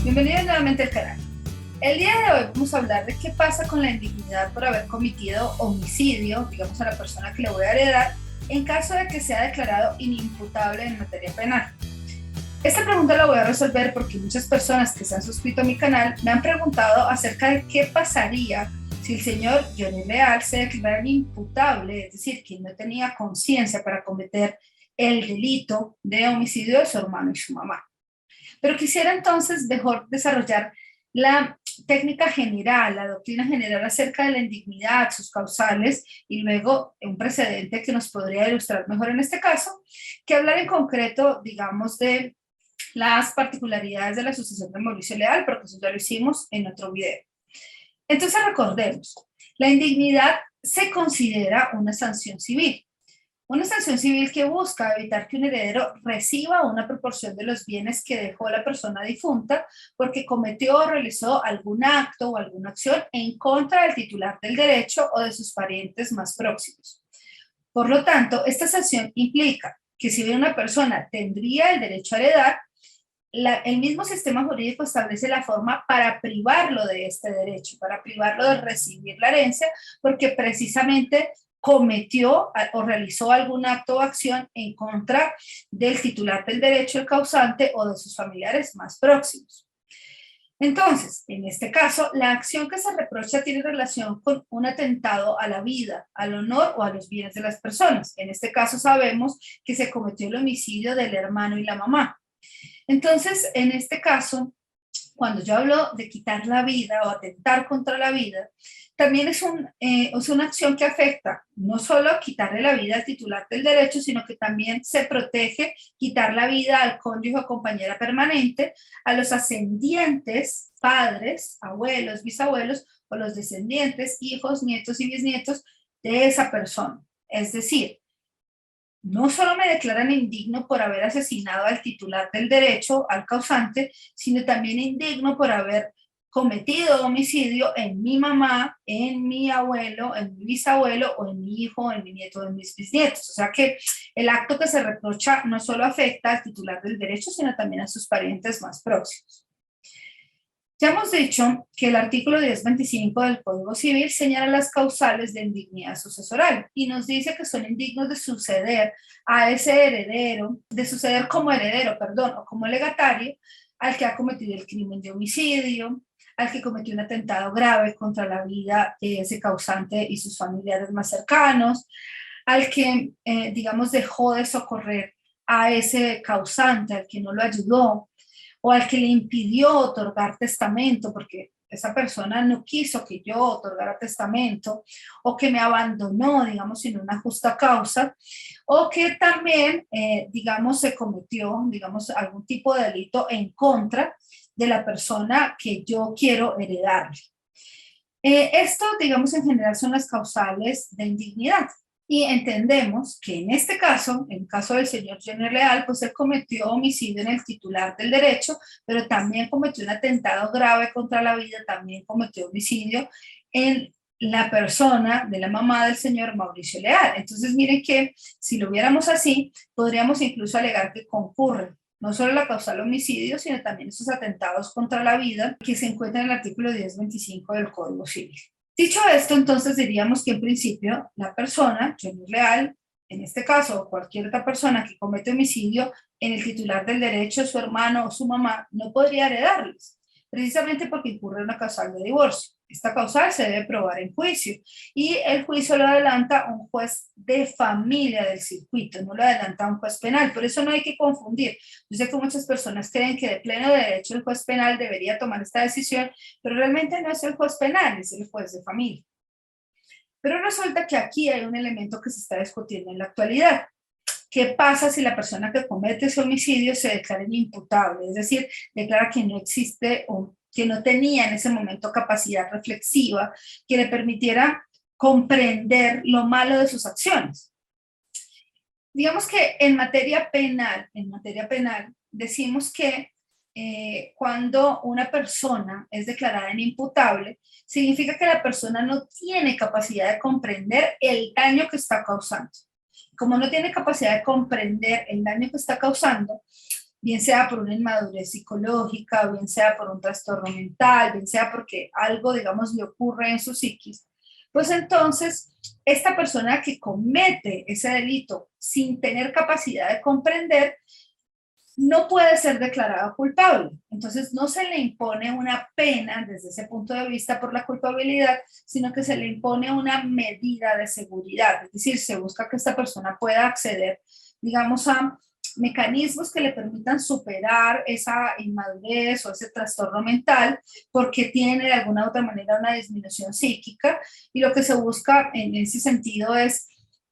Bienvenidos nuevamente al canal. El día de hoy vamos a hablar de qué pasa con la indignidad por haber cometido homicidio, digamos a la persona que le voy a heredar, en caso de que sea declarado inimputable en materia penal. Esta pregunta la voy a resolver porque muchas personas que se han suscrito a mi canal me han preguntado acerca de qué pasaría si el señor Johnny Leal se declarara inimputable, es decir, que no tenía conciencia para cometer el delito de homicidio de su hermano y su mamá. Pero quisiera entonces mejor desarrollar la técnica general, la doctrina general acerca de la indignidad, sus causales y luego un precedente que nos podría ilustrar mejor en este caso, que hablar en concreto, digamos, de las particularidades de la sucesión de Mauricio Leal, porque eso ya lo hicimos en otro video. Entonces recordemos, la indignidad se considera una sanción civil. Una sanción civil que busca evitar que un heredero reciba una proporción de los bienes que dejó la persona difunta porque cometió o realizó algún acto o alguna acción en contra del titular del derecho o de sus parientes más próximos. Por lo tanto, esta sanción implica que si bien una persona tendría el derecho a heredar, el mismo sistema jurídico establece la forma para privarlo de este derecho, para privarlo de recibir la herencia, porque precisamente cometió o realizó algún acto o acción en contra del titular del derecho, el causante, o de sus familiares más próximos. Entonces, en este caso, la acción que se reprocha tiene relación con un atentado a la vida, al honor o a los bienes de las personas. En este caso sabemos que se cometió el homicidio del hermano y la mamá. Entonces, en este caso, cuando yo hablo de quitar la vida o atentar contra la vida, también es una acción que afecta no solo a quitarle la vida al titular del derecho, sino que también se protege quitar la vida al cónyuge o compañera permanente, a los ascendientes, padres, abuelos, bisabuelos, o los descendientes, hijos, nietos y bisnietos de esa persona. Es decir, no solo me declaran indigno por haber asesinado al titular del derecho, al causante, sino también indigno por haber cometido homicidio en mi mamá, en mi abuelo, en mi bisabuelo, o en mi hijo, en mi nieto, en mis bisnietos. O sea que el acto que se reprocha no solo afecta al titular del derecho, sino también a sus parientes más próximos. Ya hemos dicho que el artículo 1025 del Código Civil señala las causales de indignidad sucesoral y nos dice que son indignos de suceder a ese heredero, de suceder como heredero, perdón, o como legatario al que ha cometido el crimen de homicidio, al que cometió un atentado grave contra la vida de ese causante y sus familiares más cercanos, al que, digamos, dejó de socorrer a ese causante, al que no lo ayudó, o al que le impidió otorgar testamento, porque esa persona no quiso que yo otorgara testamento, o que me abandonó, digamos, sin una justa causa, o que también, digamos, se cometió, digamos, algún tipo de delito en contra de la persona que yo quiero heredarle. Esto, digamos, en general son las causales de indignidad. Y entendemos que en este caso, en el caso del señor Johnny Leal, pues él cometió homicidio en el titular del derecho, pero también cometió un atentado grave contra la vida, también cometió homicidio en la persona de la mamá del señor Mauricio Leal. Entonces miren que si lo viéramos así, podríamos incluso alegar que concurren no solo la causal homicidio, sino también esos atentados contra la vida que se encuentran en el artículo 1025 del Código Civil. Dicho esto, entonces diríamos que en principio la persona, Johnny Leal, en este caso, o cualquier otra persona que comete homicidio en el titular del derecho, su hermano o su mamá, no podría heredarles, precisamente porque incurre en una causal de divorcio. Esta causal se debe probar en juicio y el juicio lo adelanta un juez de familia del circuito, no lo adelanta un juez penal. Por eso no hay que confundir. Yo sé que muchas personas creen que de pleno derecho el juez penal debería tomar esta decisión, pero realmente no es el juez penal, es el juez de familia. Pero resulta que aquí hay un elemento que se está discutiendo en la actualidad. ¿Qué pasa si la persona que comete ese homicidio se declara inimputable? Es decir, declara que no existe o que no tenía en ese momento capacidad reflexiva que le permitiera comprender lo malo de sus acciones. Digamos que en materia penal, decimos que cuando una persona es declarada inimputable, significa que la persona no tiene capacidad de comprender el daño que está causando. Como no tiene capacidad de comprender el daño que está causando, bien sea por una inmadurez psicológica, bien sea por un trastorno mental, bien sea porque algo, digamos, le ocurre en su psiquis, pues entonces esta persona que comete ese delito sin tener capacidad de comprender, no puede ser declarado culpable. Entonces no se le impone una pena desde ese punto de vista por la culpabilidad, sino que se le impone una medida de seguridad. Es decir, se busca que esta persona pueda acceder, digamos, a mecanismos que le permitan superar esa inmadurez o ese trastorno mental, porque tiene de alguna u otra manera una disminución psíquica, y lo que se busca en ese sentido es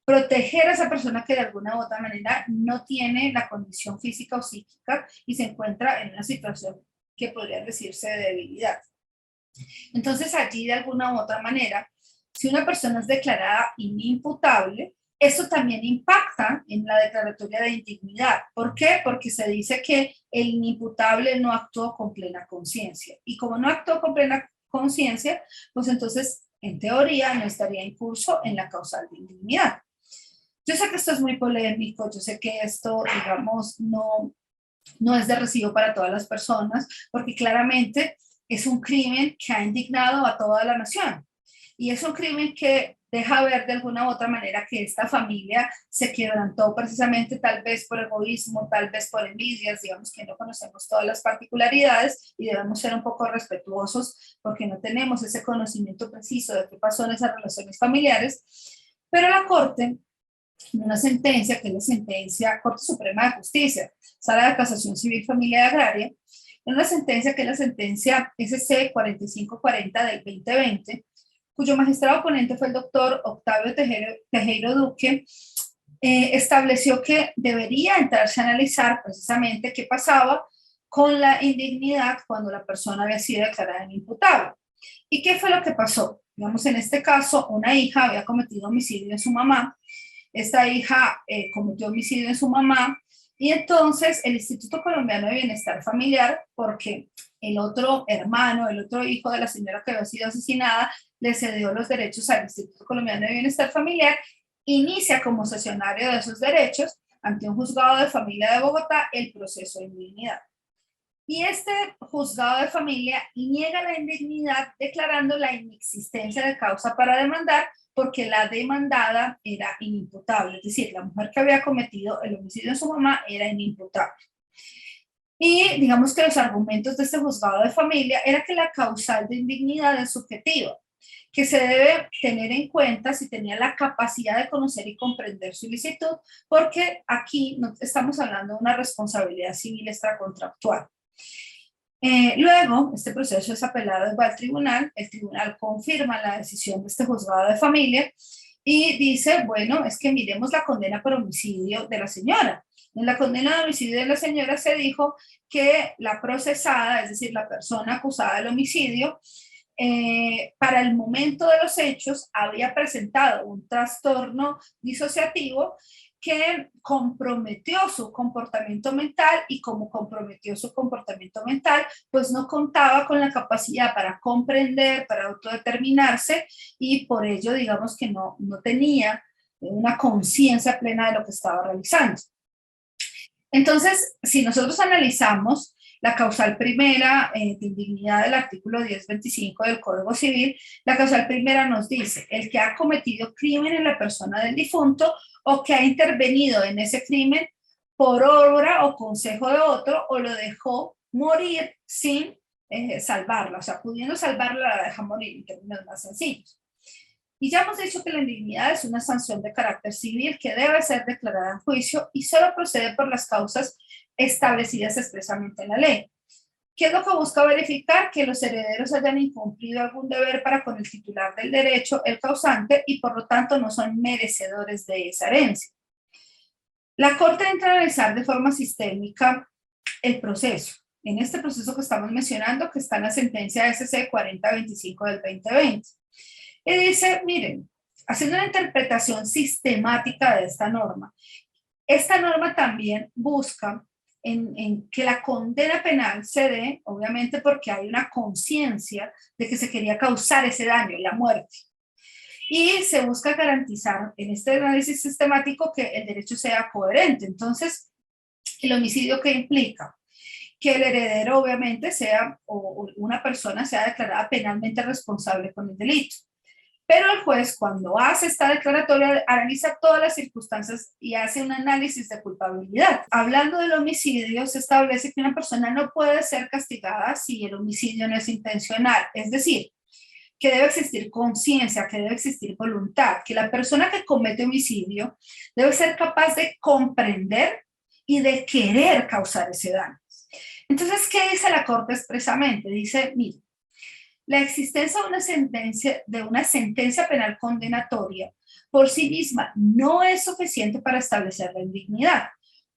proteger a esa persona que de alguna u otra manera no tiene la condición física o psíquica y se encuentra en una situación que podría decirse de debilidad. Entonces allí de alguna u otra manera, si una persona es declarada inimputable, eso también impacta en la declaratoria de indignidad. ¿Por qué? Porque se dice que el inimputable no actuó con plena conciencia. Y como no actuó con plena conciencia, pues entonces, en teoría, no estaría en curso en la causal de indignidad. Yo sé que esto es muy polémico, yo sé que esto, digamos, no es de recibo para todas las personas, porque claramente es un crimen que ha indignado a toda la nación. Y es un crimen que deja ver de alguna u otra manera que esta familia se quebrantó precisamente tal vez por egoísmo, tal vez por envidias, digamos que no conocemos todas las particularidades y debemos ser un poco respetuosos porque no tenemos ese conocimiento preciso de qué pasó en esas relaciones familiares. Pero la Corte, en una sentencia, que es la sentencia Corte Suprema de Justicia, Sala de Casación Civil, Familiar y Agraria, en una sentencia que es la sentencia SC 4540 del 2020, cuyo magistrado ponente fue el doctor Octavio Tejero Duque, estableció que debería entrarse a analizar precisamente qué pasaba con la indignidad cuando la persona había sido declarada inimputable. ¿Y qué fue lo que pasó? Digamos, en este caso, una hija había cometido homicidio en su mamá. Esta hija cometió homicidio en su mamá y entonces el Instituto Colombiano de Bienestar Familiar, porque el otro hermano, el otro hijo de la señora que había sido asesinada, le cedió los derechos al Instituto Colombiano de Bienestar Familiar, inicia como cesionario de esos derechos ante un juzgado de familia de Bogotá el proceso de indignidad. Y este juzgado de familia niega la indignidad declarando la inexistencia de causa para demandar porque la demandada era inimputable, es decir, la mujer que había cometido el homicidio de su mamá era inimputable. Y digamos que los argumentos de este juzgado de familia era que la causal de indignidad es subjetiva, que se debe tener en cuenta si tenía la capacidad de conocer y comprender su ilicitud, porque aquí no estamos hablando de una responsabilidad civil extracontractual. Luego, este proceso es apelado al tribunal, el tribunal confirma la decisión de este juzgado de familia y dice, bueno, es que miremos la condena por homicidio de la señora. En la condena de homicidio de la señora se dijo que la procesada, es decir, la persona acusada del homicidio, para el momento de los hechos había presentado un trastorno disociativo que comprometió su comportamiento mental y como comprometió su comportamiento mental, pues no contaba con la capacidad para comprender, para autodeterminarse y por ello digamos que no tenía una conciencia plena de lo que estaba realizando. Entonces, si nosotros analizamos la causal primera de indignidad del artículo 1025 del Código Civil, la causal primera nos dice el que ha cometido crimen en la persona del difunto o que ha intervenido en ese crimen por obra o consejo de otro o lo dejó morir sin salvarla, o sea, pudiendo salvarla la deja morir en términos más sencillos. Y ya hemos dicho que la indignidad es una sanción de carácter civil que debe ser declarada en juicio y solo procede por las causas establecidas expresamente en la ley. ¿Qué es lo que busca verificar? Que los herederos hayan incumplido algún deber para con el titular del derecho, el causante, y por lo tanto no son merecedores de esa herencia. La Corte entra a analizar de forma sistémica el proceso. En este proceso que estamos mencionando, que está en la sentencia SC 4025 del 2020. Y dice, miren, haciendo una interpretación sistemática de esta norma también busca en que la condena penal se dé, obviamente porque hay una conciencia de que se quería causar ese daño, la muerte. Y se busca garantizar en este análisis sistemático que el derecho sea coherente. Entonces, ¿El homicidio qué implica? Que el heredero obviamente sea, o una persona sea declarada penalmente responsable con el delito. Pero el juez, cuando hace esta declaratoria, analiza todas las circunstancias y hace un análisis de culpabilidad. Hablando del homicidio, se establece que una persona no puede ser castigada si el homicidio no es intencional. Es decir, que debe existir conciencia, que debe existir voluntad, que la persona que comete homicidio debe ser capaz de comprender y de querer causar ese daño. Entonces, ¿qué dice la Corte expresamente? Dice, mire, la existencia de una sentencia penal condenatoria por sí misma no es suficiente para establecer la indignidad,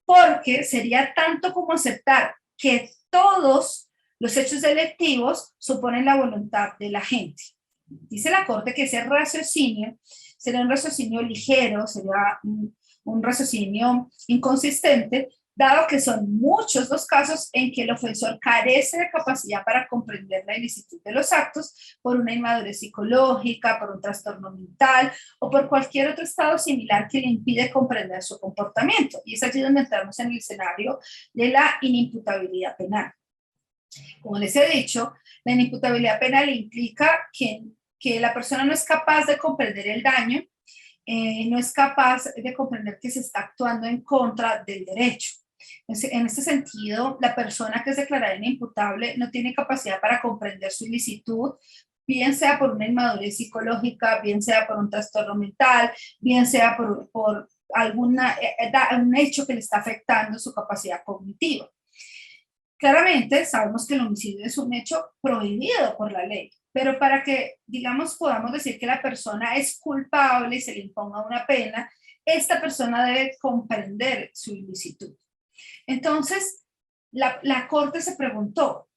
porque sería tanto como aceptar que todos los hechos delictivos suponen la voluntad de la gente. Dice la Corte que ese raciocinio sería un raciocinio ligero, sería un raciocinio inconsistente, dado que son muchos los casos en que el ofensor carece de capacidad para comprender la ilicitud de los actos por una inmadurez psicológica, por un trastorno mental o por cualquier otro estado similar que le impide comprender su comportamiento. Y es allí donde entramos en el escenario de la inimputabilidad penal. Como les he dicho, la inimputabilidad penal implica que la persona no es capaz de comprender el daño, no es capaz de comprender que se está actuando en contra del derecho. En este sentido, la persona que es declarada inimputable no tiene capacidad para comprender su ilicitud, bien sea por una inmadurez psicológica, bien sea por un trastorno mental, bien sea por un hecho que le está afectando su capacidad cognitiva. Claramente sabemos que el homicidio es un hecho prohibido por la ley, pero para que, digamos, podamos decir que la persona es culpable y se le imponga una pena, esta persona debe comprender su ilicitud. Entonces, la Corte se preguntó,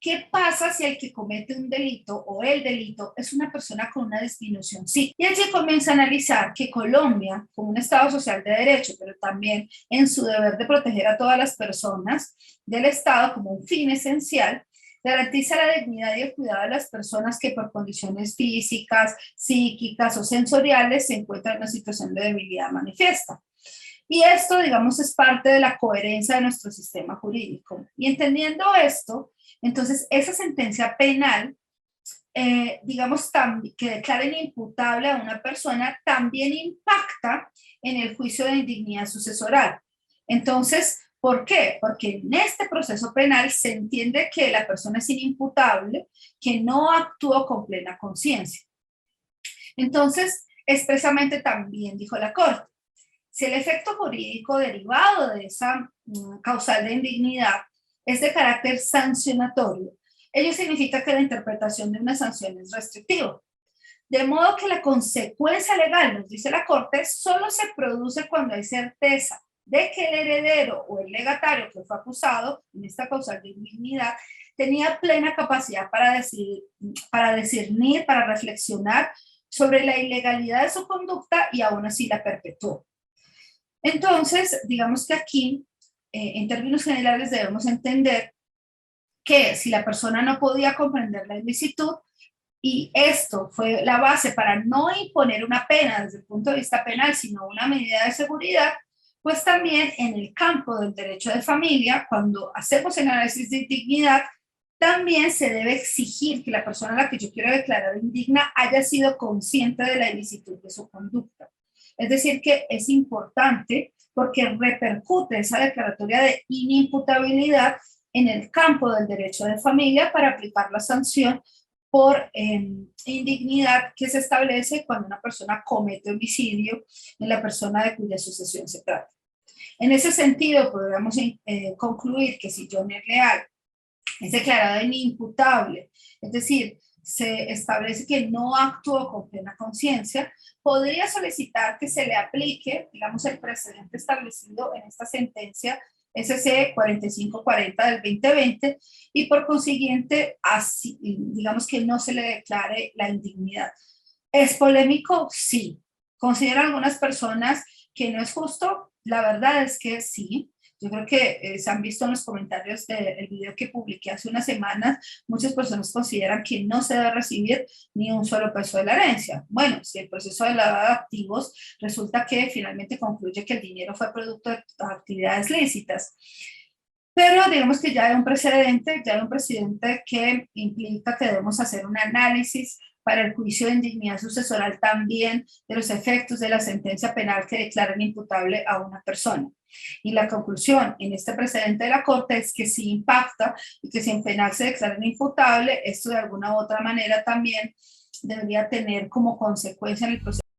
¿qué pasa si el que comete un delito o el delito es una persona con una disminución psíquica? Y allí comienza a analizar que Colombia, como un Estado social de derecho, pero también en su deber de proteger a todas las personas del Estado como un fin esencial, garantiza la dignidad y el cuidado de las personas que por condiciones físicas, psíquicas o sensoriales se encuentran en una situación de debilidad manifiesta. Y esto, digamos, es parte de la coherencia de nuestro sistema jurídico. Y entendiendo esto, entonces esa sentencia penal, digamos, que declara inimputable a una persona, también impacta en el juicio de indignidad sucesoral. Entonces, ¿por qué? Porque en este proceso penal se entiende que la persona es inimputable, que no actuó con plena conciencia. Entonces, expresamente también dijo la Corte, si el efecto jurídico derivado de esa causal de indignidad es de carácter sancionatorio, ello significa que la interpretación de una sanción es restrictiva. De modo que la consecuencia legal, nos dice la Corte, solo se produce cuando hay certeza de que el heredero o el legatario que fue acusado en esta causal de indignidad tenía plena capacidad para discernir, para reflexionar sobre la ilegalidad de su conducta y aún así la perpetuó. Entonces, digamos que aquí, en términos generales, debemos entender que si la persona no podía comprender la ilicitud, y esto fue la base para no imponer una pena desde el punto de vista penal, sino una medida de seguridad, pues también en el campo del derecho de familia, cuando hacemos el análisis de indignidad, también se debe exigir que la persona a la que yo quiero declarar indigna haya sido consciente de la ilicitud de su conducta. Es decir, que es importante porque repercute esa declaratoria de inimputabilidad en el campo del derecho de familia para aplicar la sanción por indignidad que se establece cuando una persona comete homicidio en la persona de cuya sucesión se trata. En ese sentido, podríamos concluir que si Johnny Leal es declarado inimputable, es decir, se establece que no actuó con plena conciencia, podría solicitar que se le aplique, digamos, el precedente establecido en esta sentencia SC 4540 del 2020 y por consiguiente, así, digamos que no se le declare la indignidad. ¿Es polémico? Sí. ¿Consideran algunas personas que no es justo? La verdad es que sí. Yo creo que se han visto en los comentarios del video que publiqué hace unas semanas, muchas personas consideran que no se debe recibir ni un solo peso de la herencia. Bueno, si el proceso de lavado de activos resulta que finalmente concluye que el dinero fue producto de actividades lícitas, pero digamos que ya hay un precedente, ya hay un precedente que implica que debemos hacer un análisis para el juicio de indignidad sucesoral también de los efectos de la sentencia penal que declaran imputable a una persona. Y la conclusión en este precedente de la Corte es que sí impacta y que si en penal se declaran imputable, esto de alguna u otra manera también debería tener como consecuencia en el proceso